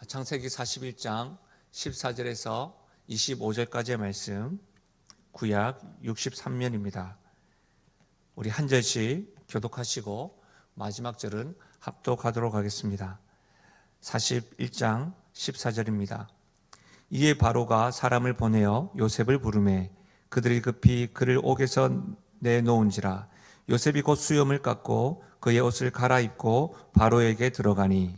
창세기 41장 14절에서 25절까지의 말씀, 구약 63면입니다. 우리 한 절씩 교독하시고 마지막 절은 합독하도록 하겠습니다. 41장 14절입니다. 이에 바로가 사람을 보내어 요셉을 부르매 그들이 급히 그를 옥에서 내놓은지라. 요셉이 곧 수염을 깎고 그의 옷을 갈아입고 바로에게 들어가니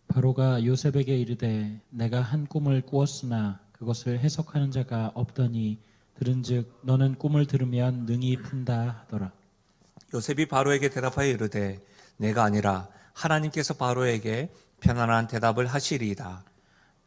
바로가 요셉에게 이르되 내가 한 꿈을 꾸었으나 그것을 해석하는 자가 없더니 들은즉 너는 꿈을 들으면 능히 푼다 하더라. 요셉이 바로에게 대답하여 이르되 내가 아니라 하나님께서 바로에게 편안한 대답을 하시리이다.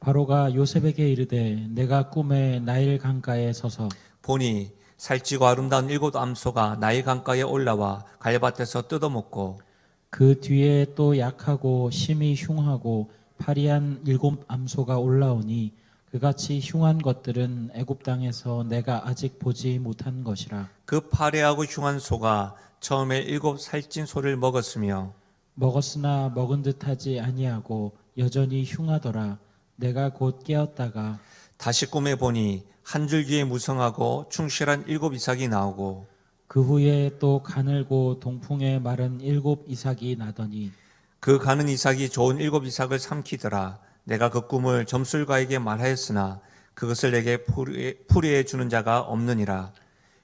바로가 요셉에게 이르되 내가 꿈에 나일 강가에 서서 보니 살찌고 아름다운 7 암소가 나일 강가에 올라와 갈밭에서 뜯어먹고 그 뒤에 또 약하고 심히 흉하고 파리한 7 암소가 올라오니 그같이 흉한 것들은 애굽 땅에서 내가 아직 보지 못한 것이라. 그 파래하고 흉한 소가 처음에 7 살찐 소를 먹었으며 먹었으나 먹은 듯하지 아니하고 여전히 흉하더라. 내가 곧 깨었다가 다시 꿈에 보니 한 줄기에 무성하고 충실한 7 이삭이 나오고 그 후에 또 가늘고 동풍에 마른 7 이삭이 나더니 그 가는 이삭이 좋은 7 이삭을 삼키더라. 내가 그 꿈을 점술가에게 말하였으나 그것을 내게 풀이해 주는 자가 없느니라.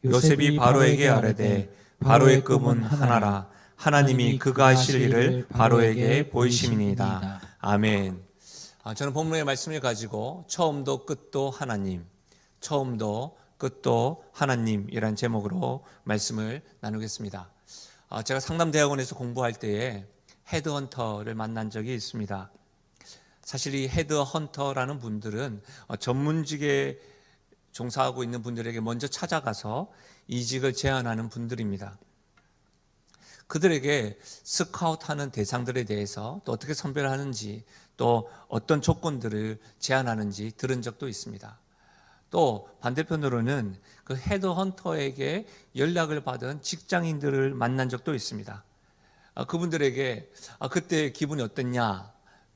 요셉이 바로에게 아뢰되 바로의 꿈은 하나라. 하나님이 그가 하실 일을 바로에게 보이심이니이다. 아멘. 저는 본문의 말씀을 가지고 처음도 끝도 하나님, 처음도 끝도 하나님이란 제목으로 말씀을 나누겠습니다. 제가 상담대학원에서 공부할 때에 헤드헌터를 만난 적이 있습니다. 사실 이 헤드헌터라는 분들은 전문직에 종사하고 있는 분들에게 먼저 찾아가서 이직을 제안하는 분들입니다. 그들에게 스카우트하는 대상들에 대해서 또 어떻게 선별하는지 또 어떤 조건들을 제안하는지 들은 적도 있습니다. 또 반대편으로는 그 헤드헌터에게 연락을 받은 직장인들을 만난 적도 있습니다. 그분들에게 그때 기분이 어땠냐,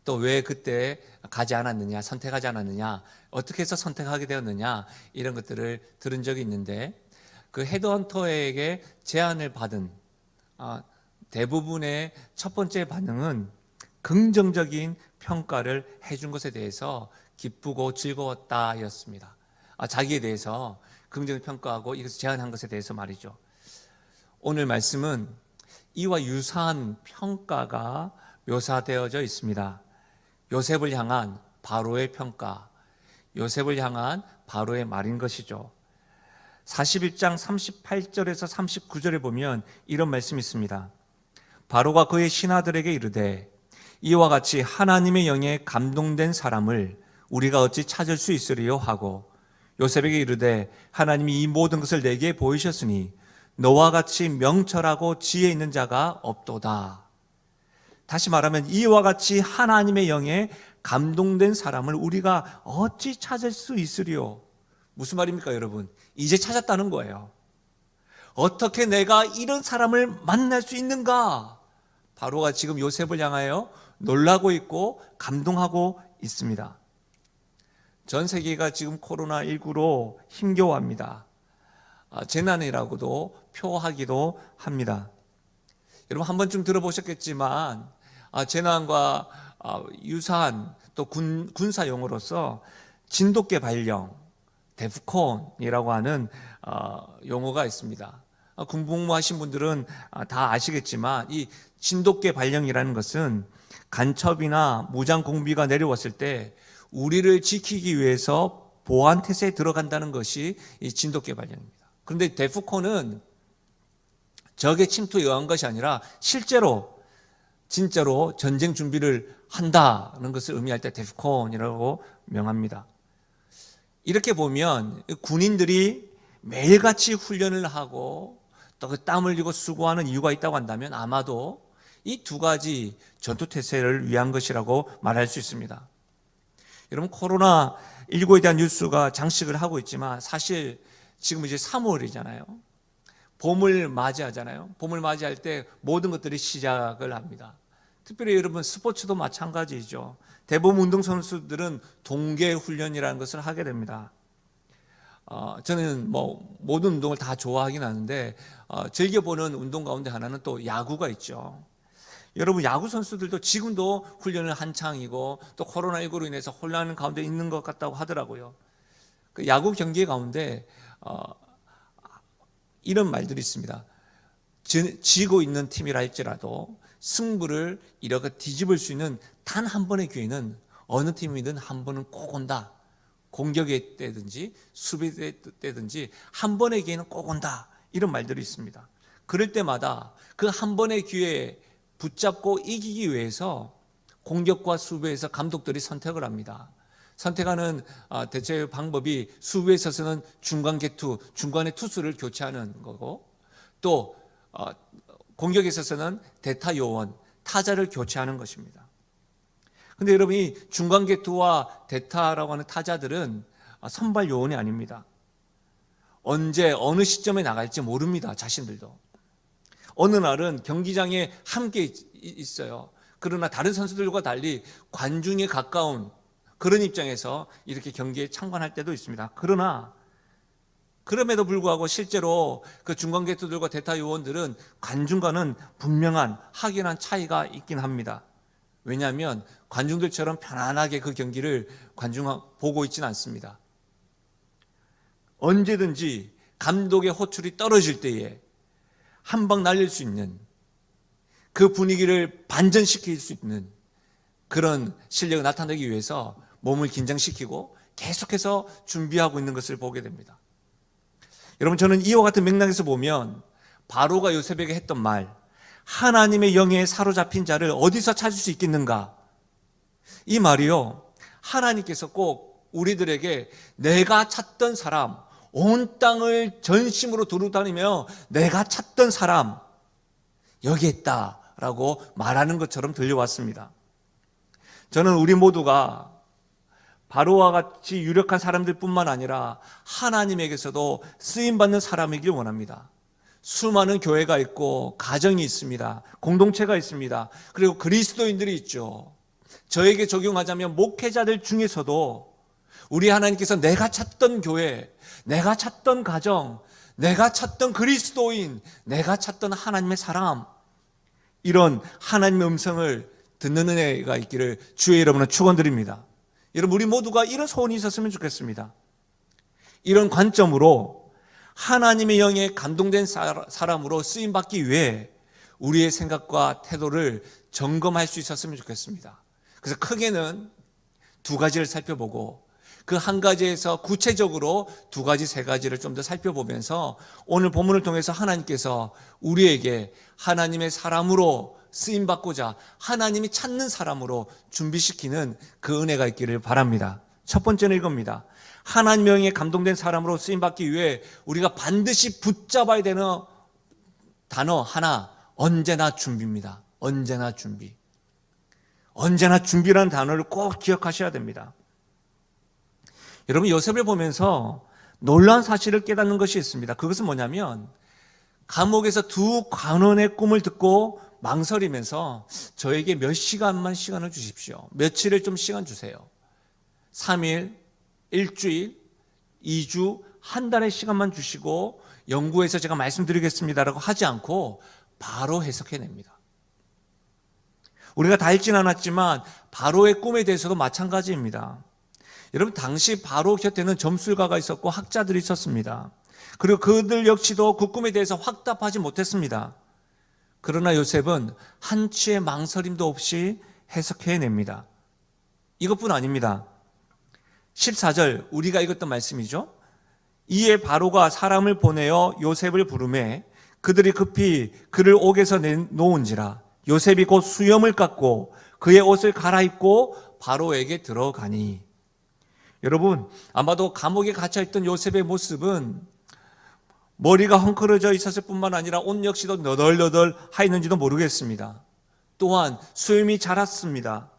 또 왜 그때 가지 않았느냐, 선택하지 않았느냐, 어떻게 해서 선택하게 되었느냐, 이런 것들을 들은 적이 있는데 그 헤드헌터에게 제안을 받은 대부분의 첫 번째 반응은 긍정적인 평가를 해준 것에 대해서 기쁘고 즐거웠다였습니다. 자기에 대해서 긍정 평가하고 이것을 제안한 것에 대해서 말이죠. 오늘 말씀은 이와 유사한 평가가 묘사되어져 있습니다. 요셉을 향한 바로의 평가, 요셉을 향한 바로의 말인 것이죠. 41장 38절에서 39절에 보면 이런 말씀이 있습니다. 바로가 그의 신하들에게 이르되 이와 같이 하나님의 영에 감동된 사람을 우리가 어찌 찾을 수 있으리요 하고 요셉에게 이르되 하나님이 이 모든 것을 내게 보이셨으니 너와 같이 명철하고 지혜 있는 자가 없도다. 다시 말하면 이와 같이 하나님의 영에 감동된 사람을 우리가 어찌 찾을 수 있으리요. 무슨 말입니까 여러분? 이제 찾았다는 거예요. 어떻게 내가 이런 사람을 만날 수 있는가? 바로가 지금 요셉을 향하여 놀라고 있고 감동하고 있습니다. 전 세계가 지금 코로나19로 힘겨워합니다. 재난이라고도 표하기도 합니다. 여러분 한 번쯤 들어보셨겠지만 재난과 유사한 또 군사 용어로서 진돗개 발령, 데프콘이라고 하는 용어가 있습니다. 군복무하신 분들은 다 아시겠지만 이 진돗개 발령이라는 것은 간첩이나 무장 공비가 내려왔을 때 우리를 지키기 위해서 보안 태세에 들어간다는 것이 이 진돗개 발령입니다. 그런데 데프콘은 적의 침투에 의한 것이 아니라 실제로 진짜로 전쟁 준비를 한다는 것을 의미할 때 데프콘이라고 명합니다. 이렇게 보면 군인들이 매일같이 훈련을 하고 또 그 땀 흘리고 수고하는 이유가 있다고 한다면 아마도 이 두 가지 전투 태세를 위한 것이라고 말할 수 있습니다. 여러분 코로나19에 대한 뉴스가 장식을 하고 있지만 사실 지금 이제 3월이잖아요. 봄을 맞이하잖아요. 봄을 맞이할 때 모든 것들이 시작을 합니다. 특별히 여러분 스포츠도 마찬가지죠. 대부분 운동선수들은 동계 훈련이라는 것을 하게 됩니다. 저는 모든 운동을 다 좋아하긴 하는데 즐겨보는 운동 가운데 하나는 또 야구가 있죠. 여러분 야구 선수들도 지금도 훈련을 한창이고 또 코로나19로 인해서 혼란 가운데 있는 것 같다고 하더라고요. 그 야구 경기 가운데 이런 말들이 있습니다. 지고 있는 팀이라 할지라도 승부를 이렇게 뒤집을 수 있는 단 한 번의 기회는 어느 팀이든 한 번은 꼭 온다. 공격의 때든지 수비 때든지 한 번의 기회는 꼭 온다. 이런 말들이 있습니다. 그럴 때마다 그 한 번의 기회에 붙잡고 이기기 위해서 공격과 수비에서 감독들이 선택을 합니다. 선택하는 대체 방법이 수비에 있어서는 중간 개투, 중간에 투수를 교체하는 거고 또 공격에 있어서는 대타 요원, 타자를 교체하는 것입니다. 근데 여러분이 중간 개투와 대타라고 하는 타자들은 선발 요원이 아닙니다. 언제 어느 시점에 나갈지 모릅니다. 자신들도. 어느 날은 경기장에 함께 있어요. 그러나 다른 선수들과 달리 관중에 가까운 그런 입장에서 이렇게 경기에 참관할 때도 있습니다. 그러나 그럼에도 불구하고 실제로 그 중간 개투들과 대타 요원들은 관중과는 분명한 확연한 차이가 있긴 합니다. 왜냐하면 관중들처럼 편안하게 그 경기를 보고 있지는 않습니다. 언제든지 감독의 호출이 떨어질 때에 한 방 날릴 수 있는 그 분위기를 반전시킬 수 있는 그런 실력을 나타내기 위해서 몸을 긴장시키고 계속해서 준비하고 있는 것을 보게 됩니다. 여러분 저는 이와 같은 맥락에서 보면 바로가 요셉에게 했던 말 하나님의 영에 사로잡힌 자를 어디서 찾을 수 있겠는가? 이 말이요 하나님께서 꼭 우리들에게 내가 찾던 사람 온 땅을 전심으로 두루 다니며 내가 찾던 사람 여기 있다라고 말하는 것처럼 들려왔습니다. 저는 우리 모두가 바로와 같이 유력한 사람들 뿐만 아니라 하나님에게서도 쓰임받는 사람이길 원합니다. 수많은 교회가 있고 가정이 있습니다. 공동체가 있습니다. 그리고 그리스도인들이 있죠. 저에게 적용하자면 목회자들 중에서도 우리 하나님께서 내가 찾던 교회, 내가 찾던 가정, 내가 찾던 그리스도인, 내가 찾던 하나님의 사람 이런 하나님의 음성을 듣는 은혜가 있기를 주의 이름으로 축원드립니다. 여러분 우리 모두가 이런 소원이 있었으면 좋겠습니다. 이런 관점으로 하나님의 영에 감동된 사람으로 쓰임받기 위해 우리의 생각과 태도를 점검할 수 있었으면 좋겠습니다. 그래서 크게는 두 가지를 살펴보고 그 한 가지에서 구체적으로 두 가지, 세 가지를 좀 더 살펴보면서 오늘 본문을 통해서 하나님께서 우리에게 하나님의 사람으로 쓰임받고자 하나님이 찾는 사람으로 준비시키는 그 은혜가 있기를 바랍니다. 첫 번째는 이겁니다. 하나님의 영에 감동된 사람으로 쓰임받기 위해 우리가 반드시 붙잡아야 되는 단어 하나, 언제나 준비입니다. 언제나 준비. 언제나 준비라는 단어를 꼭 기억하셔야 됩니다. 여러분 요셉을 보면서 놀라운 사실을 깨닫는 것이 있습니다. 그것은 뭐냐면 감옥에서 두 관원의 꿈을 듣고 망설이면서 저에게 몇 시간만 시간을 주십시오. 며칠을 좀 시간 주세요. 3일, 일주일, 2주, 한 달의 시간만 주시고 연구해서 제가 말씀드리겠습니다라고 하지 않고 바로 해석해냅니다. 우리가 다 읽진 않았지만 바로의 꿈에 대해서도 마찬가지입니다. 여러분 당시 바로 곁에는 점술가가 있었고 학자들이 있었습니다. 그리고 그들 역시도 그 꿈에 대해서 확답하지 못했습니다. 그러나 요셉은 한치의 망설임도 없이 해석해냅니다. 이것뿐 아닙니다. 14절 우리가 읽었던 말씀이죠. 이에 바로가 사람을 보내어 요셉을 부르매 그들이 급히 그를 옥에서 내놓은지라 요셉이 곧 수염을 깎고 그의 옷을 갈아입고 바로에게 들어가니. 여러분 아마도 감옥에 갇혀있던 요셉의 모습은 머리가 헝클어져 있었을 뿐만 아니라 옷 역시도 너덜너덜하였는지도 모르겠습니다. 또한 수염이 자랐습니다.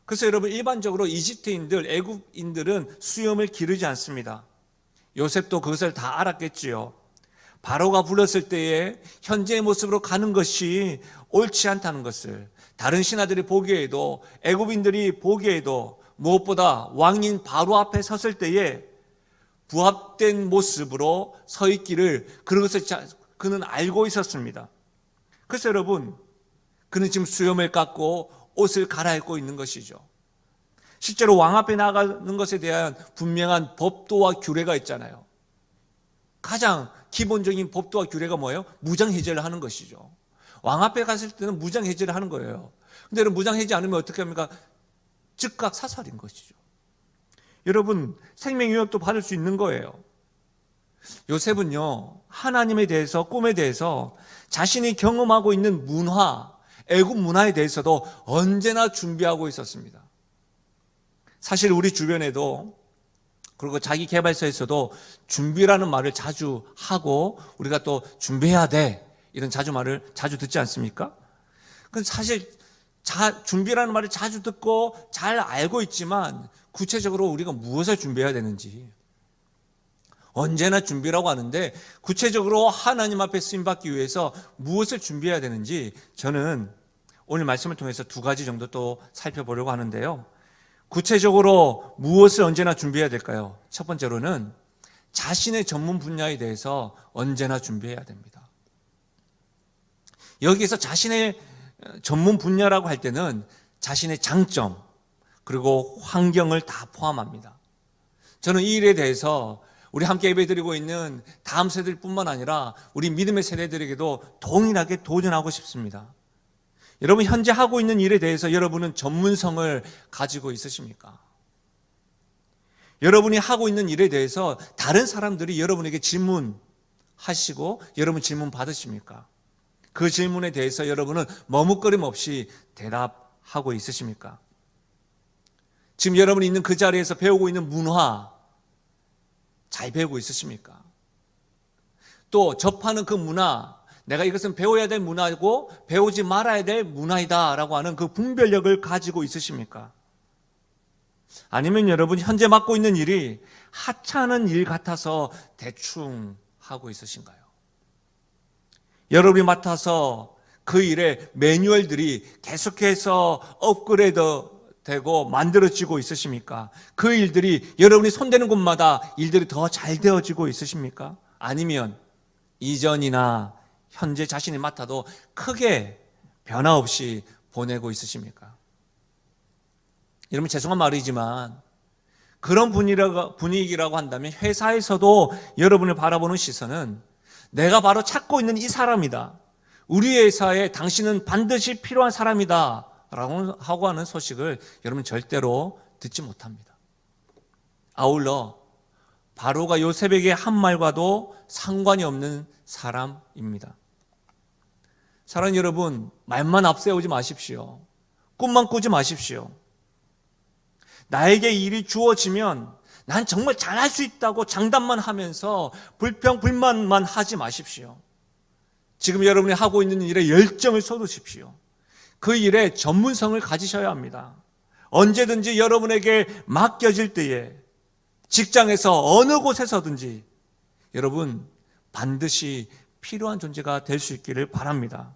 그래서 여러분 일반적으로 이집트인들, 애굽인들은 수염을 기르지 않습니다. 요셉도 그것을 다 알았겠지요. 바로가 불렀을 때에 현재의 모습으로 가는 것이 옳지 않다는 것을 다른 신하들이 보기에도, 애굽인들이 보기에도, 무엇보다 왕인 바로 앞에 섰을 때에 부합된 모습으로 서 있기를, 그것을 그는 알고 있었습니다. 그래서 여러분, 그는 지금 수염을 깎고 옷을 갈아입고 있는 것이죠. 실제로 왕 앞에 나가는 것에 대한 분명한 법도와 규례가 있잖아요. 가장 기본적인 법도와 규례가 뭐예요? 무장해제를 하는 것이죠. 왕 앞에 갔을 때는 무장해제를 하는 거예요. 근데 여러분, 무장해제 않으면 어떻게 합니까? 즉각 사살인 것이죠. 여러분, 생명위협도 받을 수 있는 거예요. 요셉은요, 하나님에 대해서, 꿈에 대해서 자신이 경험하고 있는 문화, 애굽 문화에 대해서도 언제나 준비하고 있었습니다. 사실 우리 주변에도, 그리고 자기 개발서에서도 준비라는 말을 자주 하고, 우리가 또 준비해야 돼, 이런 말을 자주 듣지 않습니까? 근데 사실 준비라는 말을 자주 듣고 잘 알고 있지만, 구체적으로 우리가 무엇을 준비해야 되는지, 언제나 준비라고 하는데 구체적으로 하나님 앞에 쓰임받기 위해서 무엇을 준비해야 되는지, 저는 오늘 말씀을 통해서 두 가지 정도 또 살펴보려고 하는데요. 구체적으로 무엇을 언제나 준비해야 될까요? 첫 번째로는 자신의 전문 분야에 대해서 언제나 준비해야 됩니다. 여기에서 자신의 전문 분야라고 할 때는 자신의 장점, 그리고 환경을 다 포함합니다. 저는 이 일에 대해서 우리 함께 예배드리고 있는 다음 세대뿐만 아니라 우리 믿음의 세대들에게도 동일하게 도전하고 싶습니다. 여러분, 현재 하고 있는 일에 대해서 여러분은 전문성을 가지고 있으십니까? 여러분이 하고 있는 일에 대해서 다른 사람들이 여러분에게 질문하시고 여러분 질문 받으십니까? 그 질문에 대해서 여러분은 머뭇거림 없이 대답하고 있으십니까? 지금 여러분이 있는 그 자리에서 배우고 있는 문화 잘 배우고 있으십니까? 또 접하는 그 문화, 내가 이것은 배워야 될 문화이고 배우지 말아야 될 문화이다 라고 하는 그 분별력을 가지고 있으십니까? 아니면 여러분 현재 맡고 있는 일이 하찮은 일 같아서 대충 하고 있으신가요? 여러분이 맡아서 그 일의 매뉴얼들이 계속해서 업그레이드 되고 만들어지고 있으십니까? 그 일들이 여러분이 손대는 곳마다 일들이 더 잘 되어지고 있으십니까? 아니면 이전이나 현재 자신이 맡아도 크게 변화 없이 보내고 있으십니까? 여러분, 죄송한 말이지만 그런 분위기라고 한다면 회사에서도 여러분을 바라보는 시선은 내가 바로 찾고 있는 이 사람이다, 우리 회사에 당신은 반드시 필요한 사람이다 라고 하는 소식을 여러분 절대로 듣지 못합니다. 아울러 바로가 요셉에게 한 말과도 상관이 없는 사람입니다. 사랑하는 여러분, 말만 앞세우지 마십시오. 꿈만 꾸지 마십시오. 나에게 일이 주어지면 난 정말 잘할 수 있다고 장담만 하면서 불평불만만 하지 마십시오. 지금 여러분이 하고 있는 일에 열정을 쏟으십시오. 그 일에 전문성을 가지셔야 합니다. 언제든지 여러분에게 맡겨질 때에 직장에서 어느 곳에서든지 여러분 반드시 필요한 존재가 될 수 있기를 바랍니다.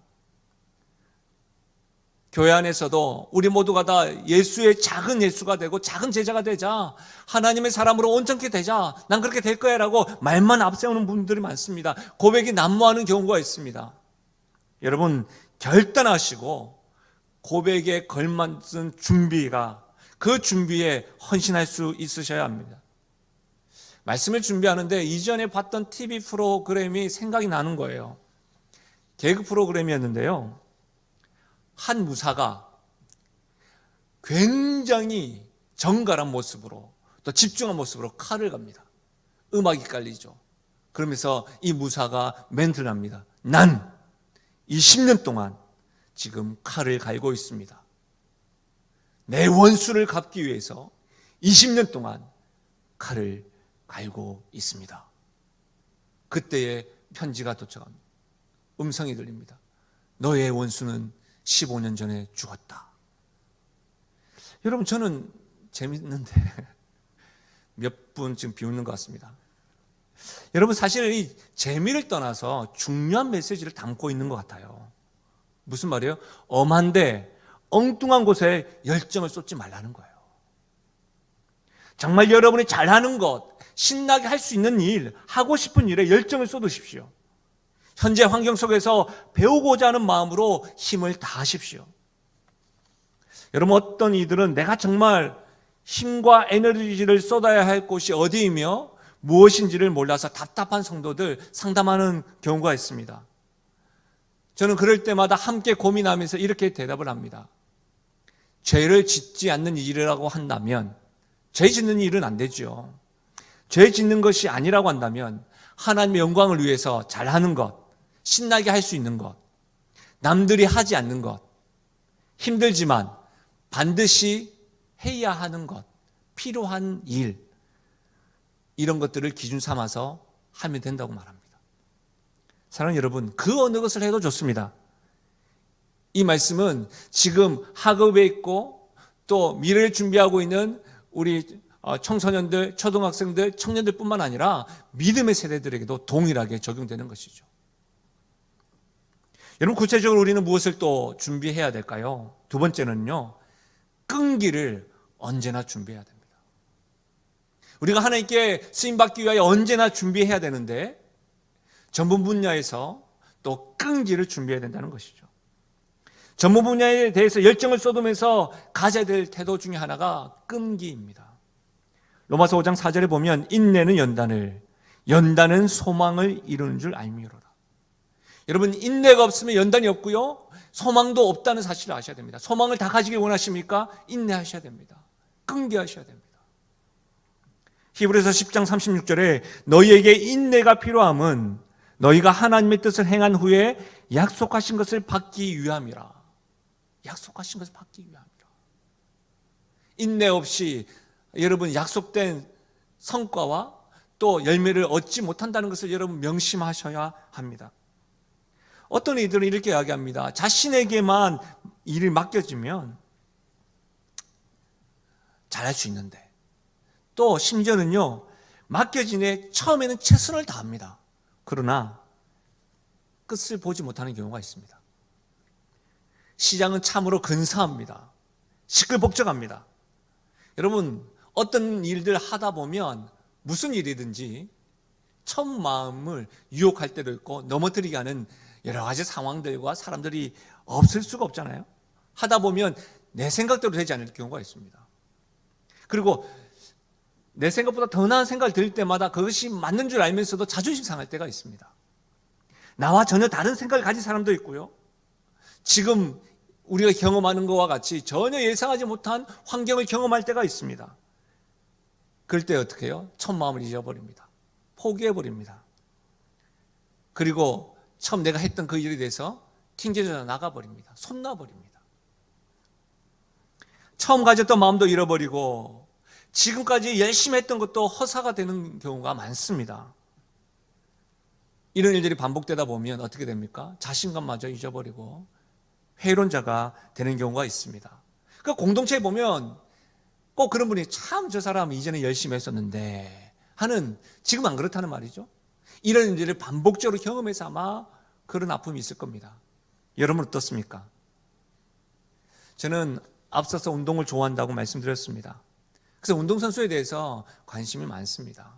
교회 안에서도 우리 모두가 다 예수의 작은 예수가 되고 작은 제자가 되자, 하나님의 사람으로 온전케 되자, 난 그렇게 될 거야 라고 말만 앞세우는 분들이 많습니다. 고백이 난무하는 경우가 있습니다. 여러분, 결단하시고 고백에 걸맞은 준비가, 그 준비에 헌신할 수 있으셔야 합니다. 말씀을 준비하는데 이전에 봤던 TV 프로그램이 생각이 나는 거예요. 개그 프로그램이었는데요, 한 무사가 굉장히 정갈한 모습으로 또 집중한 모습으로 칼을 갑니다. 음악이 깔리죠. 그러면서 이 무사가 멘트를 합니다. 난 20년 동안 지금 칼을 갈고 있습니다. 내 원수를 갚기 위해서 20년 동안 칼을 갈고 있습니다. 그때의 편지가 도착합니다. 음성이 들립니다. 너의 원수는 15년 전에 죽었다. 여러분, 저는 재밌는데 몇 분 지금 비웃는 것 같습니다. 여러분, 사실 이 재미를 떠나서 중요한 메시지를 담고 있는 것 같아요. 무슨 말이에요? 엄한데 엉뚱한 곳에 열정을 쏟지 말라는 거예요. 정말 여러분이 잘하는 것, 신나게 할 수 있는 일, 하고 싶은 일에 열정을 쏟으십시오. 현재 환경 속에서 배우고자 하는 마음으로 힘을 다하십시오. 여러분, 어떤 이들은 내가 정말 힘과 에너지를 쏟아야 할 곳이 어디이며 무엇인지를 몰라서 답답한 성도들 상담하는 경우가 있습니다. 저는 그럴 때마다 함께 고민하면서 이렇게 대답을 합니다. 죄를 짓지 않는 일이라고 한다면, 죄 짓는 일은 안 되죠. 죄 짓는 것이 아니라고 한다면 하나님의 영광을 위해서 잘하는 것, 신나게 할 수 있는 것, 남들이 하지 않는 것, 힘들지만 반드시 해야 하는 것, 필요한 일, 이런 것들을 기준 삼아서 하면 된다고 말합니다. 사랑하는 여러분, 그 어느 것을 해도 좋습니다. 이 말씀은 지금 학업에 있고 또 미래를 준비하고 있는 우리 청소년들, 초등학생들, 청년들 뿐만 아니라 믿음의 세대들에게도 동일하게 적용되는 것이죠. 여러분, 구체적으로 우리는 무엇을 또 준비해야 될까요? 두 번째는요, 끈기를 언제나 준비해야 됩니다. 우리가 하나님께 쓰임받기 위하여 언제나 준비해야 되는데 전문 분야에서 또 끈기를 준비해야 된다는 것이죠. 전문 분야에 대해서 열정을 쏟으면서 가져야 될 태도 중에 하나가 끈기입니다. 로마서 5장 4절에 보면 인내는 연단을, 연단은 소망을 이루는 줄 알미로라. 여러분, 인내가 없으면 연단이 없고요, 소망도 없다는 사실을 아셔야 됩니다. 소망을 다 가지길 원하십니까? 인내하셔야 됩니다. 끈기하셔야 됩니다. 히브리서 10장 36절에 너희에게 인내가 필요함은 너희가 하나님의 뜻을 행한 후에 약속하신 것을 받기 위함이라. 약속하신 것을 받기 위함이라. 인내 없이 여러분 약속된 성과와 또 열매를 얻지 못한다는 것을 여러분 명심하셔야 합니다. 어떤 이들은 이렇게 이야기합니다. 자신에게만 일을 맡겨지면 잘할 수 있는데, 또 심지어는요, 맡겨진 애 처음에는 최선을 다합니다. 그러나 끝을 보지 못하는 경우가 있습니다. 시장은 참으로 근사합니다. 시끌벅적합니다. 여러분, 어떤 일들 하다 보면 무슨 일이든지 첫 마음을 유혹할 때도 있고 넘어뜨리게 하는 여러 가지 상황들과 사람들이 없을 수가 없잖아요. 하다 보면 내 생각대로 되지 않을 경우가 있습니다. 그리고 내 생각보다 더 나은 생각을 들 때마다 그것이 맞는 줄 알면서도 자존심 상할 때가 있습니다. 나와 전혀 다른 생각을 가진 사람도 있고요, 지금 우리가 경험하는 것과 같이 전혀 예상하지 못한 환경을 경험할 때가 있습니다. 그럴 때 어떻게 해요? 첫 마음을 잊어버립니다. 포기해버립니다. 그리고 처음 내가 했던 그 일에 대해서 튕겨져 나가버립니다. 손 놔버립니다. 처음 가졌던 마음도 잃어버리고 지금까지 열심히 했던 것도 허사가 되는 경우가 많습니다. 이런 일들이 반복되다 보면 어떻게 됩니까? 자신감마저 잊어버리고 회의론자가 되는 경우가 있습니다. 그 공동체에 보면 꼭 그런 분이 참 저 사람 이전에 열심히 했었는데 하는, 지금 안 그렇다는 말이죠. 이런 일들을 반복적으로 경험해서 아마 그런 아픔이 있을 겁니다. 여러분 어떻습니까? 저는 앞서서 운동을 좋아한다고 말씀드렸습니다. 그래서 운동선수에 대해서 관심이 많습니다.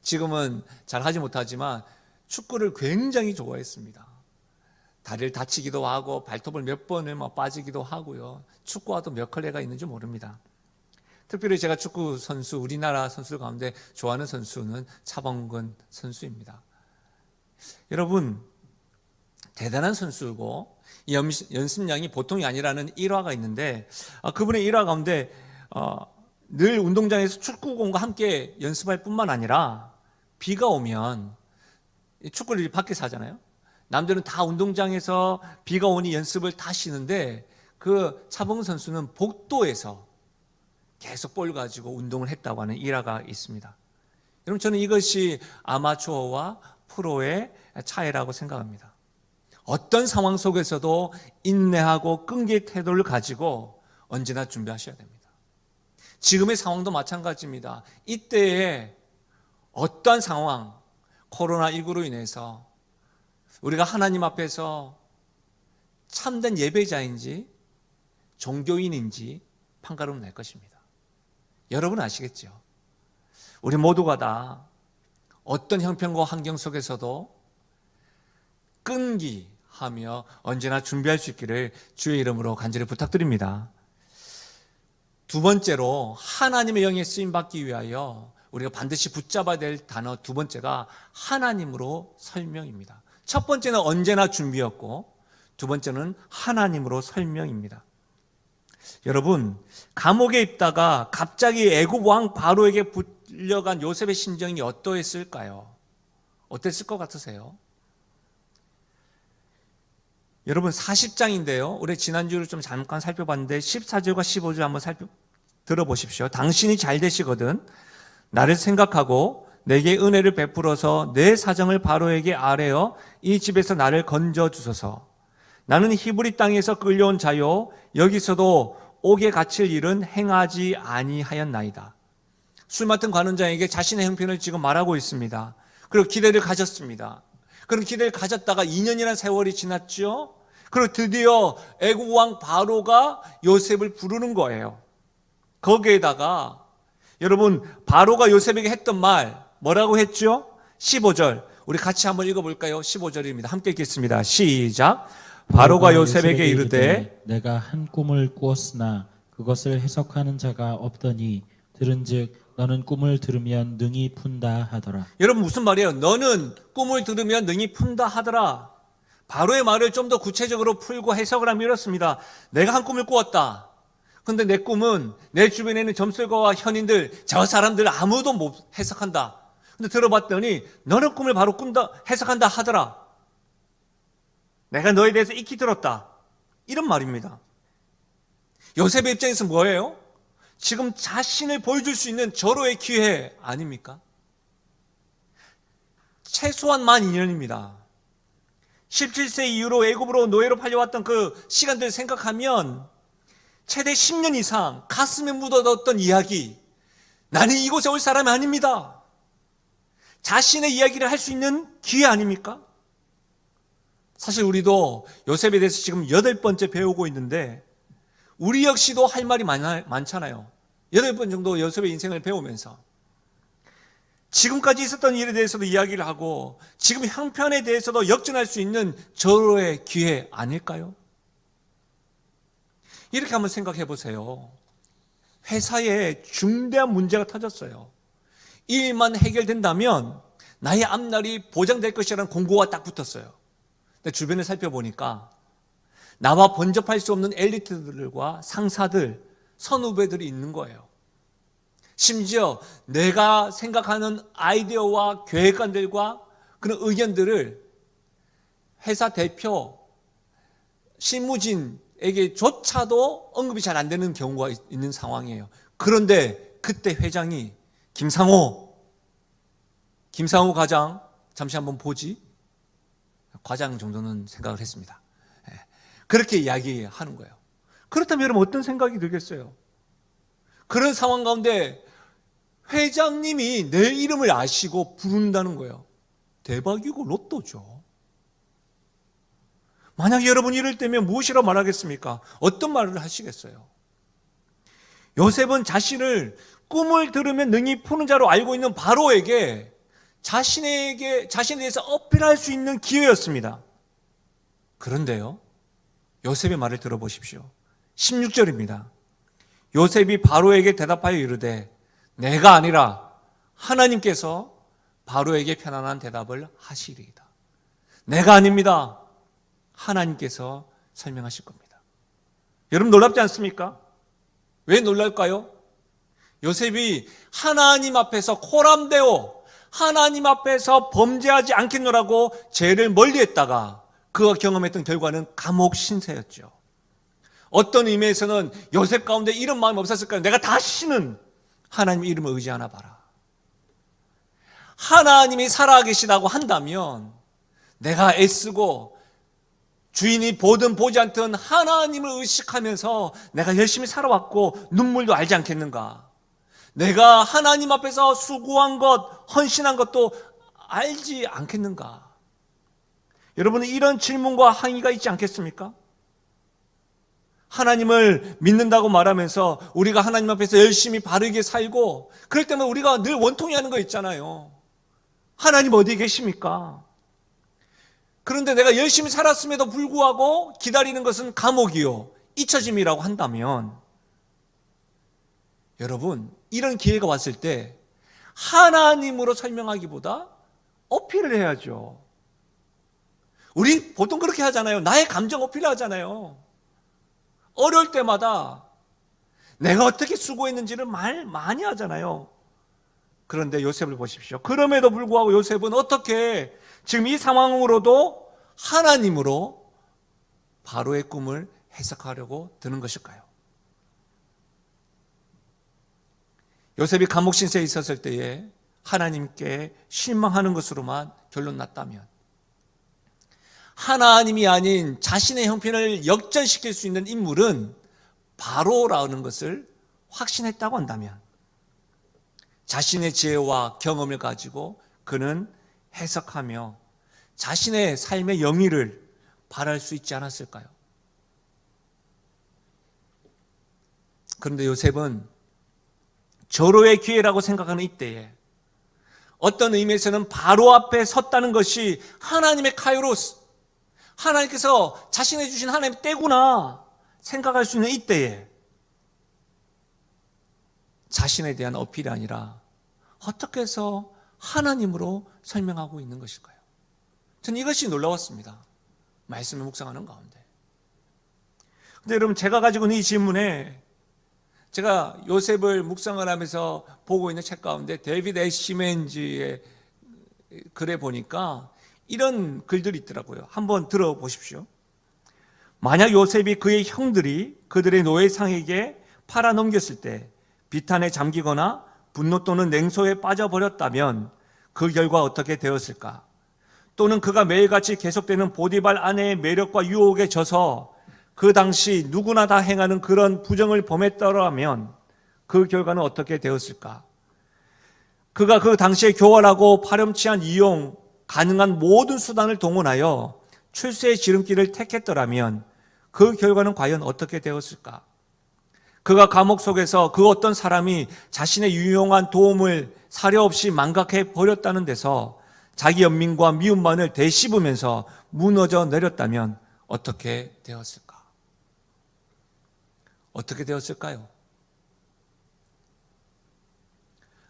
지금은 잘 하지 못하지만 축구를 굉장히 좋아했습니다. 다리를 다치기도 하고 발톱을 몇 번을 빠지기도 하고요. 축구와도 몇 컬레가 있는지 모릅니다. 특별히 제가 축구 선수, 우리나라 선수 가운데 좋아하는 선수는 차범근 선수입니다. 여러분, 대단한 선수고 연습량이 보통이 아니라는 일화가 있는데, 그분의 일화 가운데 늘 운동장에서 축구공과 함께 연습할 뿐만 아니라 비가 오면, 축구를 밖에서 하잖아요. 남들은 다 운동장에서 비가 오니 연습을 다 쉬는데 그 차범근 선수는 복도에서 계속 볼 가지고 운동을 했다고 하는 일화가 있습니다. 여러분, 저는 이것이 아마추어와 프로의 차이라고 생각합니다. 어떤 상황 속에서도 인내하고 끈기의 태도를 가지고 언제나 준비하셔야 됩니다. 지금의 상황도 마찬가지입니다. 이때에 어떠한 상황, 코로나19로 인해서 우리가 하나님 앞에서 참된 예배자인지 종교인인지 판가름 낼 것입니다. 여러분 아시겠죠? 우리 모두가 다 어떤 형편과 환경 속에서도 끈기하며 언제나 준비할 수 있기를 주의 이름으로 간절히 부탁드립니다. 두 번째로 하나님의 영에 쓰임받기 위하여 우리가 반드시 붙잡아야 될 단어 두 번째가 하나님으로 설명입니다. 첫 번째는 언제나 준비였고 두 번째는 하나님으로 설명입니다. 여러분, 감옥에 있다가 갑자기 애굽 왕 바로에게 불려간 요셉의 심정이 어떠했을까요? 어땠을 것 같으세요? 여러분 40장인데요. 우리 지난주를 좀 잠깐 살펴봤는데 14절과 15절 한번 들어보십시오. 당신이 잘 되시거든 나를 생각하고 내게 은혜를 베풀어서 내 사정을 바로에게 아뢰어 이 집에서 나를 건져 주소서. 나는 히브리 땅에서 끌려온 자요 여기서도 옥에 갇힐 일은 행하지 아니하였나이다. 술 맡은 관원장에게 자신의 형편을 지금 말하고 있습니다. 그리고 기대를 가졌습니다. 그런 기대를 가졌다가 2년이라는 세월이 지났죠. 그리고 드디어 애굽 왕 바로가 요셉을 부르는 거예요. 거기에다가 여러분 바로가 요셉에게 했던 말 뭐라고 했죠? 15절 우리 같이 한번 읽어볼까요? 15절입니다. 함께 읽겠습니다. 시작. 바로가 요셉에게 이르되 내가 한 꿈을 꾸었으나 그것을 해석하는 자가 없더니 들은즉 너는 꿈을 들으면 능히 푼다 하더라. 여러분 무슨 말이에요? 너는 꿈을 들으면 능히 푼다 하더라. 바로의 말을 좀 더 구체적으로 풀고 해석을 하면 이렇습니다. 내가 한 꿈을 꾸었다. 근데 내 꿈은 내 주변에 있는 점술가와 현인들 저 사람들 아무도 못 해석한다. 근데 들어봤더니 너는 꿈을 바로 꾼다 해석한다 하더라. 내가 너에 대해서 익히 들었다. 이런 말입니다. 요셉의 입장에서 뭐예요? 지금 자신을 보여줄 수 있는 절호의 기회 아닙니까? 최소한 만 2년입니다. 17세 이후로 애굽으로 노예로 팔려왔던 그 시간들을 생각하면 최대 10년 이상 가슴에 묻어뒀던 이야기, 나는 이곳에 올 사람이 아닙니다. 자신의 이야기를 할 수 있는 기회 아닙니까? 사실 우리도 요셉에 대해서 지금 8번째 배우고 있는데 우리 역시도 할 말이 많잖아요. 8번 정도 요셉의 인생을 배우면서 지금까지 있었던 일에 대해서도 이야기를 하고 지금 형편에 대해서도 역전할 수 있는 절호의 기회 아닐까요? 이렇게 한번 생각해 보세요. 회사에 중대한 문제가 터졌어요. 이 일만 해결된다면 나의 앞날이 보장될 것이라는 공고가 딱 붙었어요. 근데 주변을 살펴보니까 나와 번접할 수 없는 엘리트들과 상사들, 선후배들이 있는 거예요. 심지어 내가 생각하는 아이디어와 계획관들과 그런 의견들을 회사 대표, 실무진에게조차도 언급이 잘 안 되는 경우가 있는 상황이에요. 그런데 그때 회장이 김상호 과장 잠시 한번 보지? 과장 정도는 생각을 했습니다. 그렇게 이야기하는 거예요. 그렇다면 여러분 어떤 생각이 들겠어요? 그런 상황 가운데 회장님이 내 이름을 아시고 부른다는 거예요. 대박이고 로또죠. 만약 여러분이 이럴 때면 무엇이라고 말하겠습니까? 어떤 말을 하시겠어요? 요셉은 자신을 꿈을 들으면 능히 푸는 자로 알고 있는 바로에게 자신에 대해서 어필할 수 있는 기회였습니다. 그런데요, 요셉의 말을 들어보십시오. 16절입니다. 요셉이 바로에게 대답하여 이르되 내가 아니라 하나님께서 바로에게 편안한 대답을 하시리이다. 내가 아닙니다. 하나님께서 설명하실 겁니다. 여러분 놀랍지 않습니까? 왜 놀랄까요? 요셉이 하나님 앞에서 코람데오, 하나님 앞에서 범죄하지 않겠노라고 죄를 멀리했다가 그가 경험했던 결과는 감옥 신세였죠. 어떤 의미에서는 요셉 가운데 이런 마음이 없었을까요? 내가 다시는 하나님 이름을 의지하나 봐라. 하나님이 살아계시다고 한다면 내가 애쓰고 주인이 보든 보지 않든 하나님을 의식하면서 내가 열심히 살아왔고 눈물도 알지 않겠는가? 내가 하나님 앞에서 수고한 것, 헌신한 것도 알지 않겠는가? 여러분은 이런 질문과 항의가 있지 않겠습니까? 하나님을 믿는다고 말하면서 우리가 하나님 앞에서 열심히 바르게 살고 그럴 때면 우리가 늘 원통이 하는 거 있잖아요. 하나님 어디 계십니까? 그런데 내가 열심히 살았음에도 불구하고 기다리는 것은 감옥이요, 잊혀짐이라고 한다면, 여러분, 이런 기회가 왔을 때 하나님으로 설명하기보다 어필을 해야죠. 우리 보통 그렇게 하잖아요. 나의 감정 어필을 하잖아요. 어려울 때마다 내가 어떻게 수고했는지를 말 많이 하잖아요. 그런데 요셉을 보십시오. 그럼에도 불구하고 요셉은 어떻게 지금 이 상황으로도 하나님으로 바로의 꿈을 해석하려고 드는 것일까요? 요셉이 감옥 신세에 있었을 때에 하나님께 실망하는 것으로만 결론 났다면, 하나님이 아닌 자신의 형편을 역전시킬 수 있는 인물은 바로라는 것을 확신했다고 한다면, 자신의 지혜와 경험을 가지고 그는 해석하며 자신의 삶의 영위를 발할 수 있지 않았을까요? 그런데 요셉은 절호의 기회라고 생각하는 이때에 어떤 의미에서는 바로 앞에 섰다는 것이 하나님의 카이로스, 하나님께서 자신의 주신 하나님의 때구나 생각할 수 있는 이때에 자신에 대한 어필이 아니라 어떻게 해서 하나님으로 설명하고 있는 것일까요? 저는 이것이 놀라웠습니다. 말씀을 묵상하는 가운데. 근데 여러분, 제가 가지고 있는 이 질문에, 제가 요셉을 묵상을 하면서 보고 있는 책 가운데 데이비드 A. 시멘즈의 글에 보니까 이런 글들이 있더라고요. 한번 들어보십시오. 만약 요셉이 그의 형들이 그들의 노예상에게 팔아넘겼을 때 비탄에 잠기거나 분노 또는 냉소에 빠져버렸다면 그 결과 어떻게 되었을까? 또는 그가 매일같이 계속되는 보디발 아내의 매력과 유혹에 져서 그 당시 누구나 다 행하는 그런 부정을 범했더라면 그 결과는 어떻게 되었을까? 그가 그 당시에 교활하고 파렴치한 이용 가능한 모든 수단을 동원하여 출세의 지름길을 택했더라면 그 결과는 과연 어떻게 되었을까? 그가 감옥 속에서 그 어떤 사람이 자신의 유용한 도움을 사려 없이 망각해 버렸다는 데서 자기 연민과 미움만을 되씹으면서 무너져 내렸다면 어떻게 되었을까? 어떻게 되었을까요?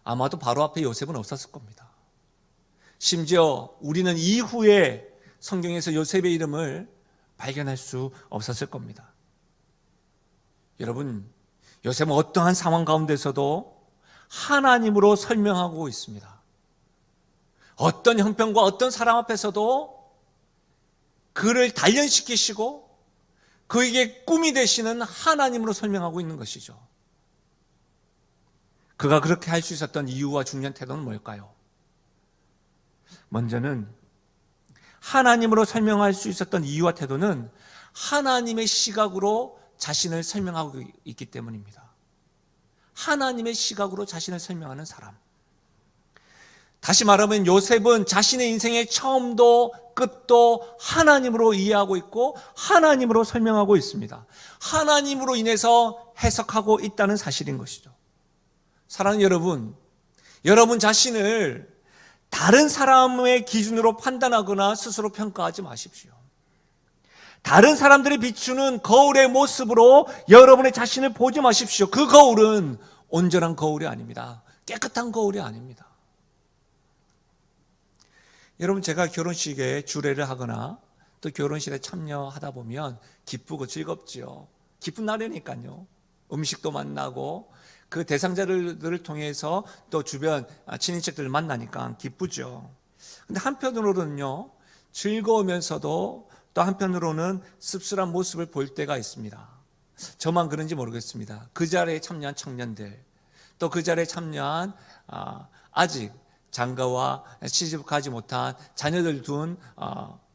아마도 바로 앞에 요셉은 없었을 겁니다. 심지어 우리는 이후에 성경에서 요셉의 이름을 발견할 수 없었을 겁니다. 여러분, 요셉은 어떠한 상황 가운데서도 하나님으로 설명하고 있습니다. 어떤 형편과 어떤 사람 앞에서도 그를 단련시키시고 그에게 꿈이 되시는 하나님으로 설명하고 있는 것이죠. 그가 그렇게 할 수 있었던 이유와 중요한 태도는 뭘까요? 먼저는 하나님으로 설명할 수 있었던 이유와 태도는 하나님의 시각으로 자신을 설명하고 있기 때문입니다. 하나님의 시각으로 자신을 설명하는 사람. 다시 말하면 요셉은 자신의 인생의 처음도 끝도 하나님으로 이해하고 있고 하나님으로 설명하고 있습니다. 하나님으로 인해서 해석하고 있다는 사실인 것이죠. 사랑하는 여러분, 여러분 자신을 다른 사람의 기준으로 판단하거나 스스로 평가하지 마십시오. 다른 사람들이 비추는 거울의 모습으로 여러분의 자신을 보지 마십시오. 그 거울은 온전한 거울이 아닙니다. 깨끗한 거울이 아닙니다. 여러분, 제가 결혼식에 주례를 하거나 또 결혼식에 참여하다 보면 기쁘고 즐겁지요. 기쁜 날이니까요. 음식도 만나고 그 대상자들을 통해서 또 주변 친인척들을 만나니까 기쁘죠. 근데 한편으로는요, 즐거우면서도 또 한편으로는 씁쓸한 모습을 볼 때가 있습니다. 저만 그런지 모르겠습니다. 그 자리에 참여한 청년들, 또 그 자리에 참여한 아직 장가와 시집가지 못한 자녀들 둔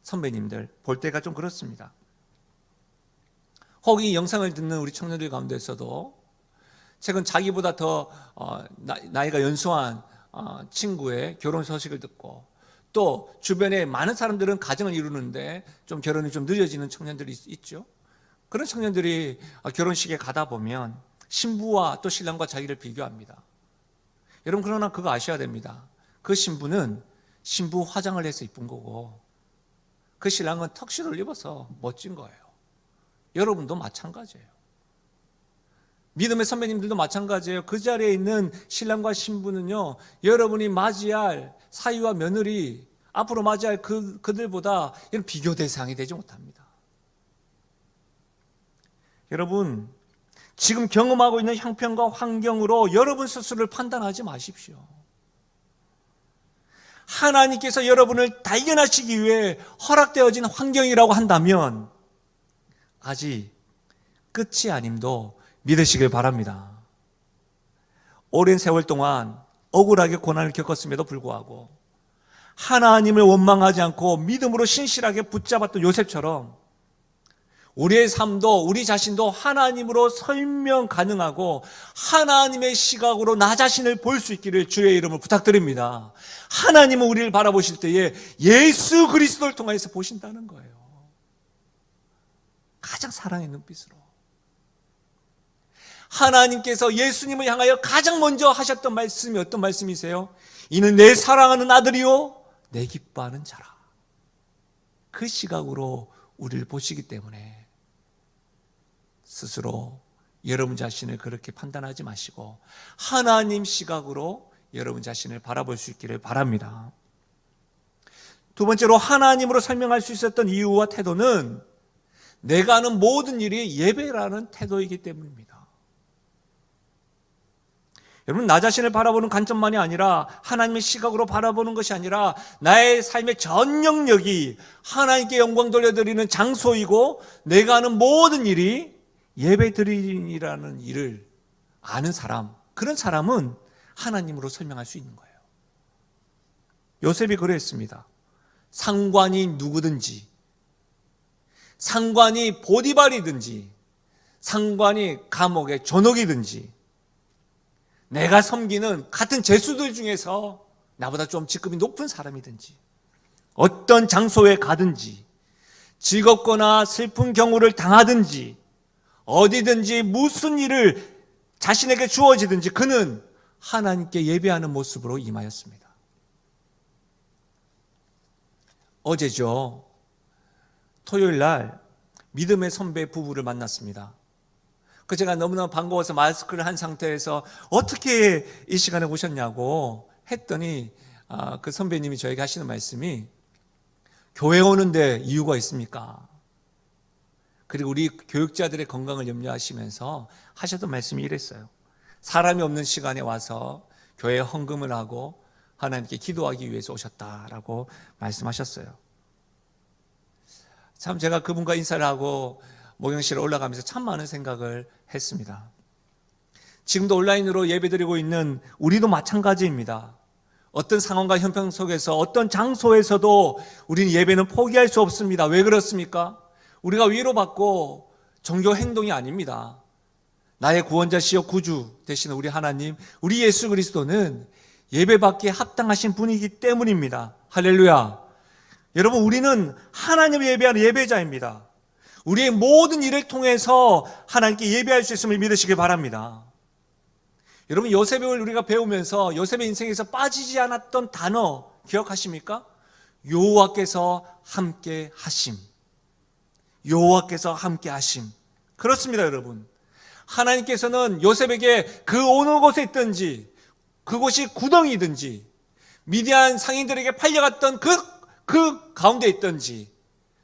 선배님들 볼 때가 좀 그렇습니다. 혹 이 영상을 듣는 우리 청년들 가운데서도 최근 자기보다 더 나이가 연소한 친구의 결혼 소식을 듣고 또 주변에 많은 사람들은 가정을 이루는데 좀 결혼이 좀 늦어지는 청년들이 있죠. 그런 청년들이 결혼식에 가다 보면 신부와 또 신랑과 자기를 비교합니다. 여러분, 그러나 그거 아셔야 됩니다. 그 신부는 신부 화장을 해서 이쁜 거고 그 신랑은 턱시도를 입어서 멋진 거예요. 여러분도 마찬가지예요. 믿음의 선배님들도 마찬가지예요. 그 자리에 있는 신랑과 신부는요, 여러분이 맞이할 사위와 며느리, 앞으로 맞이할 그들보다 이런 비교 대상이 되지 못합니다. 여러분, 지금 경험하고 있는 형편과 환경으로 여러분 스스로를 판단하지 마십시오. 하나님께서 여러분을 단련하시기 위해 허락되어진 환경이라고 한다면 아직 끝이 아님도 믿으시길 바랍니다. 오랜 세월 동안 억울하게 고난을 겪었음에도 불구하고 하나님을 원망하지 않고 믿음으로 신실하게 붙잡았던 요셉처럼 우리의 삶도 우리 자신도 하나님으로 설명 가능하고 하나님의 시각으로 나 자신을 볼 수 있기를 주의 이름으로 부탁드립니다. 하나님은 우리를 바라보실 때에 예수 그리스도를 통해서 보신다는 거예요. 가장 사랑의 눈빛으로. 하나님께서 예수님을 향하여 가장 먼저 하셨던 말씀이 어떤 말씀이세요? 이는 내 사랑하는 아들이요 내 기뻐하는 자라. 그 시각으로 우리를 보시기 때문에 스스로 여러분 자신을 그렇게 판단하지 마시고 하나님 시각으로 여러분 자신을 바라볼 수 있기를 바랍니다. 두 번째로 하나님으로 설명할 수 있었던 이유와 태도는 내가 하는 모든 일이 예배라는 태도이기 때문입니다. 여러분, 나 자신을 바라보는 관점만이 아니라 하나님의 시각으로 바라보는 것이 아니라 나의 삶의 전 영역이 하나님께 영광 돌려드리는 장소이고 내가 하는 모든 일이 예배드리라는 일을 아는 사람, 그런 사람은 하나님으로 설명할 수 있는 거예요. 요셉이 그랬습니다. 상관이 누구든지, 상관이 보디발이든지, 상관이 감옥의 전옥이든지, 내가 섬기는 같은 제수들 중에서 나보다 좀 직급이 높은 사람이든지 어떤 장소에 가든지 즐겁거나 슬픈 경우를 당하든지 어디든지 무슨 일을 자신에게 주어지든지 그는 하나님께 예배하는 모습으로 임하였습니다. 어제죠. 토요일 날 믿음의 선배 부부를 만났습니다. 제가 너무나 반가워서 마스크를 한 상태에서 어떻게 이 시간에 오셨냐고 했더니 그 선배님이 저에게 하시는 말씀이 교회 오는데 이유가 있습니까? 그리고 우리 교육자들의 건강을 염려하시면서 하셨던 말씀이 이랬어요. 사람이 없는 시간에 와서 교회에 헌금을 하고 하나님께 기도하기 위해서 오셨다라고 말씀하셨어요. 참 제가 그분과 인사를 하고 목욕실에 올라가면서 참 많은 생각을 했습니다. 지금도 온라인으로 예배드리고 있는 우리도 마찬가지입니다. 어떤 상황과 형편 속에서 어떤 장소에서도 우리는 예배는 포기할 수 없습니다. 왜 그렇습니까? 우리가 위로받고 종교 행동이 아닙니다. 나의 구원자시여 구주 되시는 우리 하나님, 우리 예수 그리스도는 예배받기에 합당하신 분이기 때문입니다. 할렐루야. 여러분, 우리는 하나님을 예배하는 예배자입니다. 우리의 모든 일을 통해서 하나님께 예배할 수 있음을 믿으시길 바랍니다. 여러분, 요셉을 우리가 배우면서 요셉의 인생에서 빠지지 않았던 단어 기억하십니까? 여호와께서 함께 하심. 여호와께서 함께 하심. 그렇습니다, 여러분. 하나님께서는 요셉에게 그 어느 곳에 있든지 그곳이 구덩이든지 미디안 상인들에게 팔려갔던 그 가운데 있든지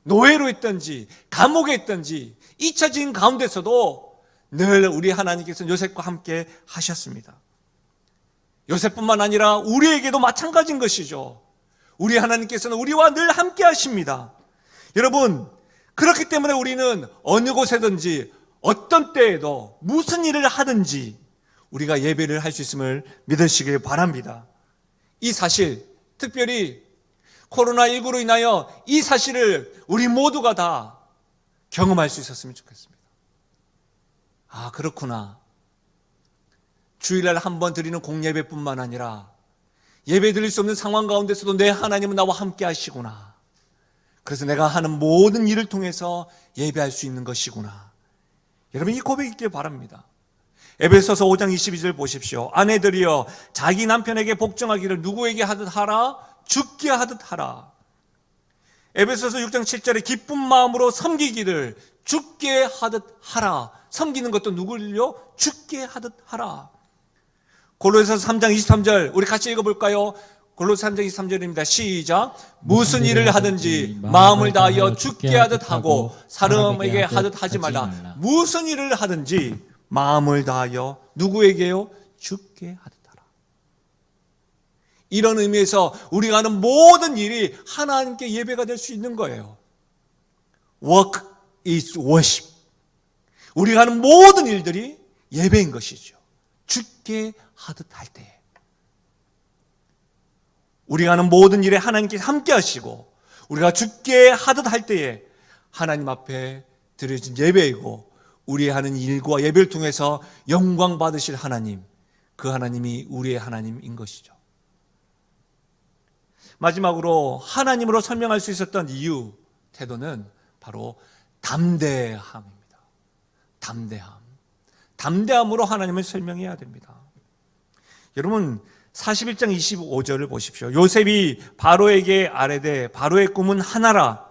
노예로 있든지 감옥에 있든지 잊혀진 가운데서도 늘 우리 하나님께서는 요셉과 함께 하셨습니다. 요셉뿐만 아니라 우리에게도 마찬가지인 것이죠. 우리 하나님께서는 우리와 늘 함께 하십니다. 여러분, 그렇기 때문에 우리는 어느 곳에든지 어떤 때에도 무슨 일을 하든지 우리가 예배를 할 수 있음을 믿으시길 바랍니다. 이 사실, 특별히 코로나19로 인하여 이 사실을 우리 모두가 다 경험할 수 있었으면 좋겠습니다. 아, 그렇구나. 주일날 한 번 드리는 공예배뿐만 아니라 예배 드릴 수 없는 상황 가운데서도 내 하나님은 나와 함께 하시구나. 그래서 내가 하는 모든 일을 통해서 예배할 수 있는 것이구나. 여러분 이 고백 있길 바랍니다. 에베소서 5장 22절 보십시오. 아내들이여 자기 남편에게 복종하기를 누구에게 하듯 하라? 주께 하듯 하라. 에베소서 6장 7절에 기쁜 마음으로 섬기기를 주께 하듯 하라. 섬기는 것도 누구를요? 주께 하듯 하라. 골로새서 3장 23절 우리 같이 읽어볼까요? 골로새 3장 23절입니다. 시작. 무슨 일을 하든지 마음을 다하여 주께 하듯 하고 사람에게 하듯 하지 말라. 무슨 일을 하든지 마음을 다하여 누구에게요? 주께 하듯 하라. 이런 의미에서 우리가 하는 모든 일이 하나님께 예배가 될 수 있는 거예요. Work is worship. 우리가 하는 모든 일들이 예배인 것이죠. 주께 하듯 할 때에 우리가 하는 모든 일에 하나님께 함께 하시고 우리가 주께 하듯 할 때에 하나님 앞에 드려진 예배이고 우리의 하는 일과 예배를 통해서 영광 받으실 하나님, 그 하나님이 우리의 하나님인 것이죠. 마지막으로 하나님으로 설명할 수 있었던 이유, 태도는 바로 담대함입니다. 담대함으로 하나님을 설명해야 됩니다. 여러분 41장 25절을 보십시오. 요셉이 바로에게 아뢰되 바로의 꿈은 하나라.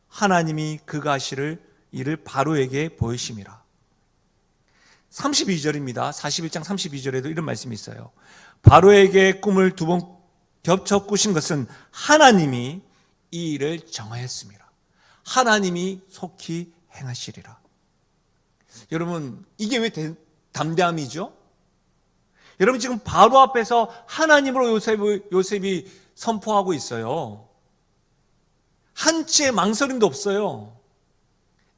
하나님이 그가 하실 일을 바로에게 보이심이라. 32절입니다. 41장 32절에도 이런 말씀이 있어요. 바로에게 꿈을 두 번 겹쳐 꾸신 것은 하나님이 이 일을 정하였습니다. 하나님이 속히 행하시리라. 여러분 이게 왜 담대함이죠? 여러분 지금 바로 앞에서 하나님으로 요셉이 선포하고 있어요. 한치의 망설임도 없어요.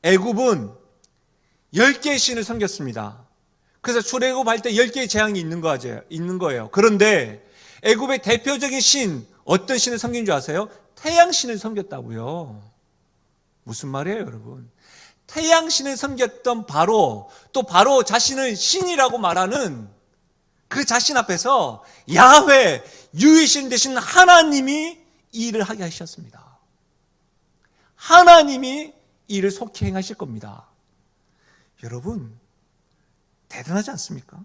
애굽은 10개의 신을 섬겼습니다. 그래서 출애굽할 때 10개의 재앙이 있는 거예요. 그런데 애굽의 대표적인 신, 어떤 신을 섬긴 줄 아세요? 태양신을 섬겼다고요. 무슨 말이에요, 여러분? 태양신을 섬겼던 바로, 또 바로 자신을 신이라고 말하는 그 자신 앞에서 야훼, 유일신 되신 하나님이 이 일을 하게 하셨습니다. 하나님이 이 일을 속히 행하실 겁니다. 여러분 대단하지 않습니까?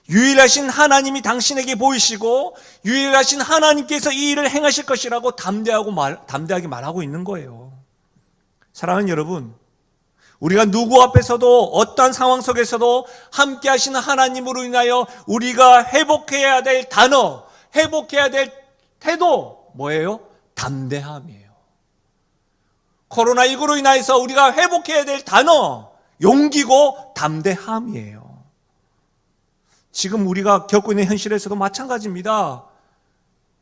유일하신 하나님이 당신에게 보이시고 유일하신 하나님께서 이 일을 행하실 것이라고 담대하게 말하고 있는 거예요. 사랑하는 여러분, 우리가 누구 앞에서도 어떠한 상황 속에서도 함께 하시는 하나님으로 인하여 우리가 회복해야 될 단어, 회복해야 될 태도 뭐예요? 담대함이에요. 코로나19로 인해서 우리가 회복해야 될 단어, 용기고 담대함이에요. 지금 우리가 겪고 있는 현실에서도 마찬가지입니다.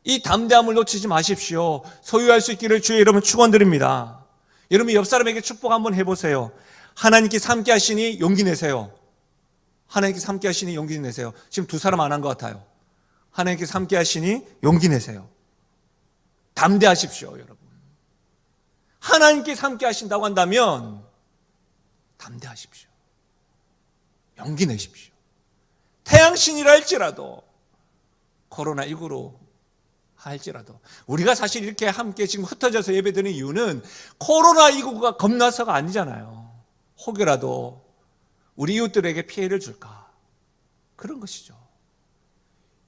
이 담대함을 놓치지 마십시오. 소유할 수 있기를 주의 여러분 축원드립니다. 여러분 옆 사람에게 축복 한번 해보세요. 하나님께서 함께 하시니 용기 내세요. 하나님께서 함께 하시니 용기 내세요. 지금 두 사람 안 한 것 같아요. 하나님께서 함께 하시니 용기 내세요. 담대하십시오, 여러분. 하나님께서 함께 하신다고 한다면 담대하십시오. 용기 내십시오. 태양신이라 할지라도 코로나19로 할지라도 우리가 사실 이렇게 함께 지금 흩어져서 예배드리는 이유는 코로나19가 겁나서가 아니잖아요. 혹여라도 우리 이웃들에게 피해를 줄까 그런 것이죠.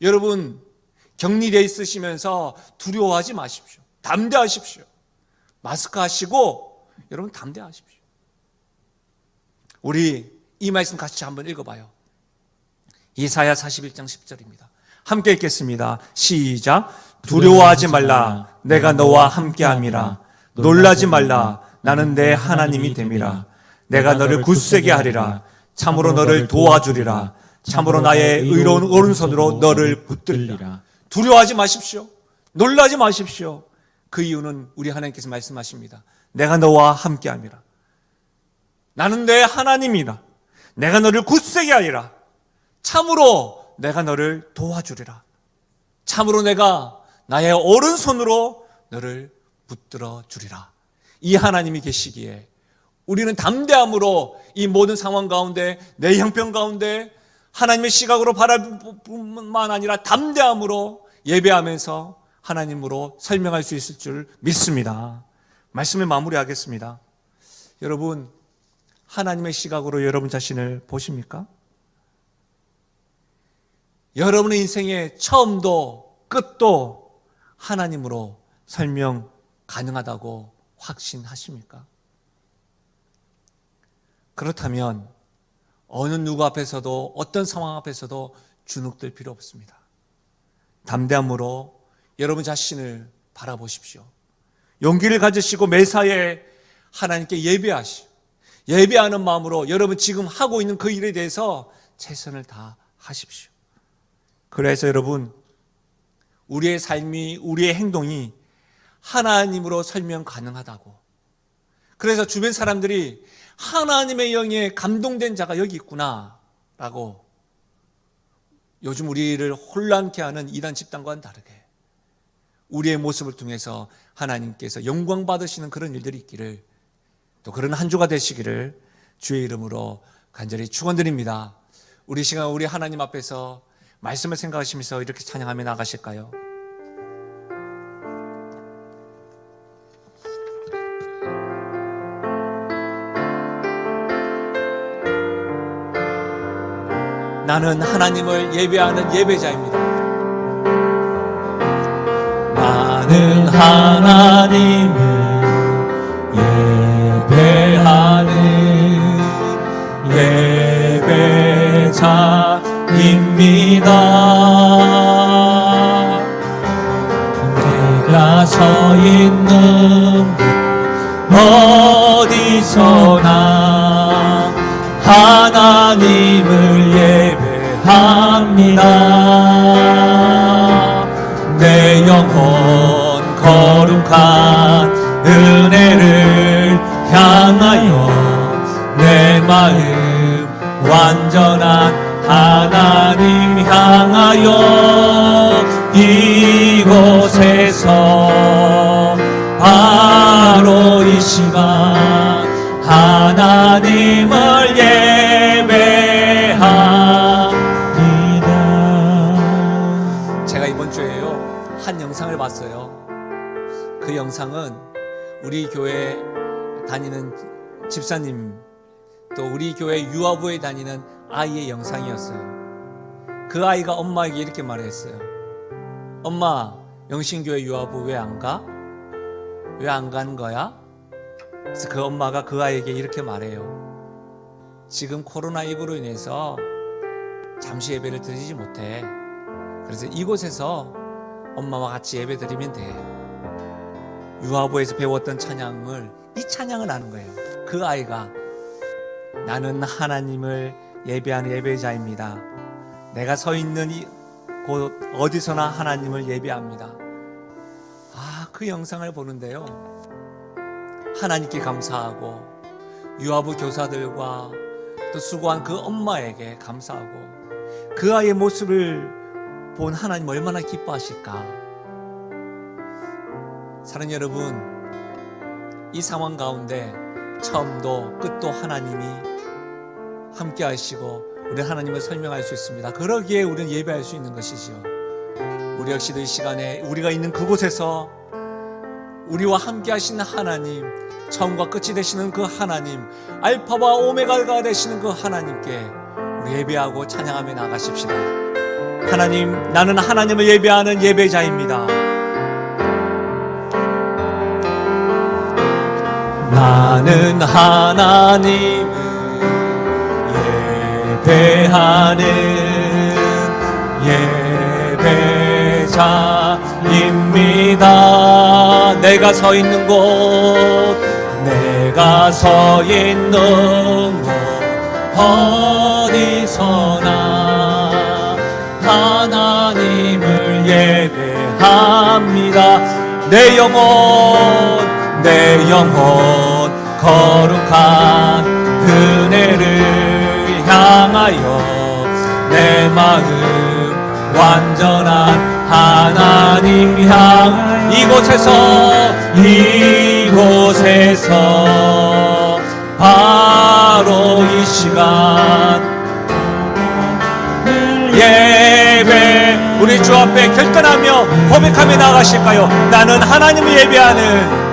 여러분 격리되어 있으시면서 두려워하지 마십시오. 담대하십시오. 마스크 하시고 여러분 담대하십시오. 우리 이 말씀 같이 한번 읽어봐요. 이사야 41장 10절입니다. 함께 읽겠습니다. 시작. 두려워하지 말라. 내가 너와 함께함이라. 놀라지 말라. 나는 내 하나님이 됨이라. 내가 너를 굳세게 하리라. 참으로 너를 도와주리라. 참으로 나의 의로운 오른손으로 너를 붙들리라. 두려워하지 마십시오. 놀라지 마십시오. 그 이유는 우리 하나님께서 말씀하십니다. 내가 너와 함께함이라. 나는 내 하나님이라. 내가 너를 굳세게 하리라. 참으로 내가 너를 도와주리라. 참으로 내가 나의 오른손으로 너를 붙들어 주리라. 이 하나님이 계시기에 우리는 담대함으로 이 모든 상황 가운데, 내 형편 가운데 하나님의 시각으로 바랄 뿐만 아니라 담대함으로 예배하면서 하나님으로 설명할 수 있을 줄 믿습니다. 말씀을 마무리하겠습니다. 여러분, 하나님의 시각으로 여러분 자신을 보십니까? 여러분의 인생의 처음도 끝도 하나님으로 설명 가능하다고 확신하십니까? 그렇다면 어느 누구 앞에서도 어떤 상황 앞에서도 주눅들 필요 없습니다. 담대함으로 여러분 자신을 바라보십시오. 용기를 가지시고 매사에 하나님께 예배하는 마음으로 여러분 지금 하고 있는 그 일에 대해서 최선을 다하십시오. 그래서 여러분, 우리의 삶이, 우리의 행동이 하나님으로 설명 가능하다고, 그래서 주변 사람들이 하나님의 영에 감동된 자가 여기 있구나 라고, 요즘 우리를 혼란케 하는 이단 집단과는 다르게 우리의 모습을 통해서 하나님께서 영광 받으시는 그런 일들이 있기를, 또 그런 한 주가 되시기를 주의 이름으로 간절히 축원드립니다. 우리 시간 우리 하나님 앞에서 말씀을 생각하시면서 이렇게 찬양하며 나가실까요? 나는 하나님을 예배하는 예배자입니다. 나는 하나님을 예배하는 예배자입니다. 내가 서 있는 곳 어디서나 하나님을 예배합니다. 내 영혼 거룩한 은혜를 향하여 내 마음 완전한 하나님 향하여 이곳에서 바로 이 시간 하나님을 예배합니다. 제가 이번 주에요 한 영상을 봤어요. 그 영상은 우리 교회 다니는 집사님, 또 우리 교회 유아부에 다니는 아이의 영상이었어요. 그 아이가 엄마에게 이렇게 말했어요. 엄마, 영신교회 유아부 왜 안 가? 왜 안 가는 거야? 그래서 그 엄마가 그 아이에게 이렇게 말해요. 지금 코로나19로 인해서 잠시 예배를 드리지 못해. 그래서 이곳에서 엄마와 같이 예배 드리면 돼. 유아부에서 배웠던 찬양을, 이 찬양을 하는 거예요. 그 아이가 나는 하나님을 예배하는 예배자입니다. 내가 서 있는 곳 어디서나 하나님을 예배합니다. 그 영상을 보는데요, 하나님께 감사하고 유아부 교사들과 또 수고한 그 엄마에게 감사하고 그 아이의 모습을 본 하나님 얼마나 기뻐하실까. 사랑하는 여러분, 이 상황 가운데 처음도 끝도 하나님이 함께 하시고 우리 하나님을 설명할 수 있습니다. 그러기에 우리는 예배할 수 있는 것이지요. 우리 역시도 이 시간에 우리가 있는 그곳에서 우리와 함께 하시는 하나님, 처음과 끝이 되시는 그 하나님, 알파와 오메가가 되시는 그 하나님께 우리 예배하고 찬양하며 나가십시다. 하나님, 나는 하나님을 예배하는 예배자입니다. 나는 하나님을 예배하는 예배자입니다. 내가 서 있는 곳, 내가 서 있는 곳 어디서나 하나님을 예배합니다. 내 영혼 거룩한 은혜를 향하여 내 마음 완전한 하나님 향 이곳에서 바로 이 시간 예배, 우리 주 앞에 결단하며 고백하며 나가실까요? 나는 하나님을 예배하는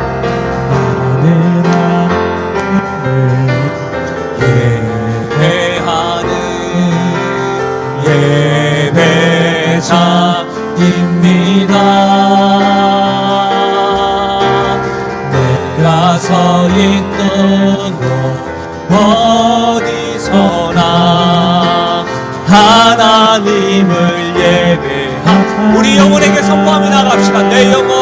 나 하나님을 예배하. 우리 영혼에게 선포하며 나갑시다. 내 영혼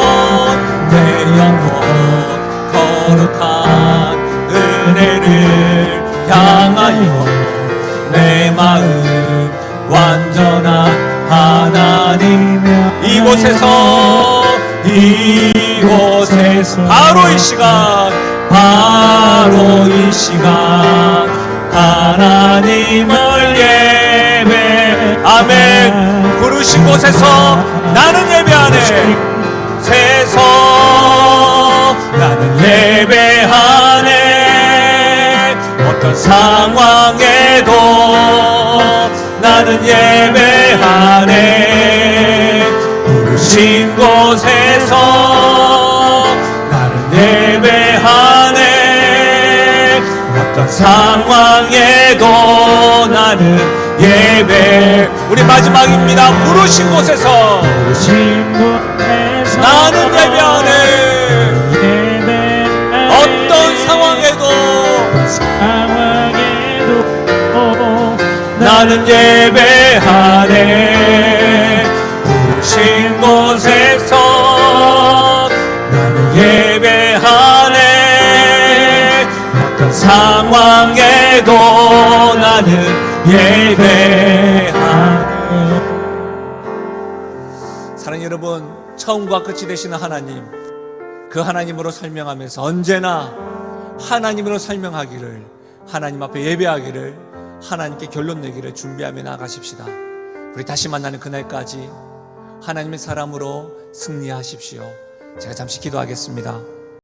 거룩한 은혜를 향하여 내 마음 완전한 하나님. 이곳에서 바로 이 시간 하나님을 예배. 아멘. 부르신 곳에서 나는 예배하네. 세서 나는 예배하네. 어떤 상황에도 나는 예배하네. 부르신 곳에서 나는 예배하네. 어떤 상황에도 나는 예배. 우리 마지막입니다. 부르신 곳에서 나는 예배하네. 어떤 상황에도 나는 예배하네. 부르신 곳에서 나는 예배하네. 어떤 상황에도 나는 예배하네. 사랑하는 여러분, 처음과 끝이 되시는 하나님, 그 하나님으로 설명하면서 언제나 하나님으로 설명하기를, 하나님 앞에 예배하기를, 하나님께 결론 내기를 준비하며 나가십시다. 우리 다시 만나는 그날까지 하나님의 사람으로 승리하십시오. 제가 잠시 기도하겠습니다.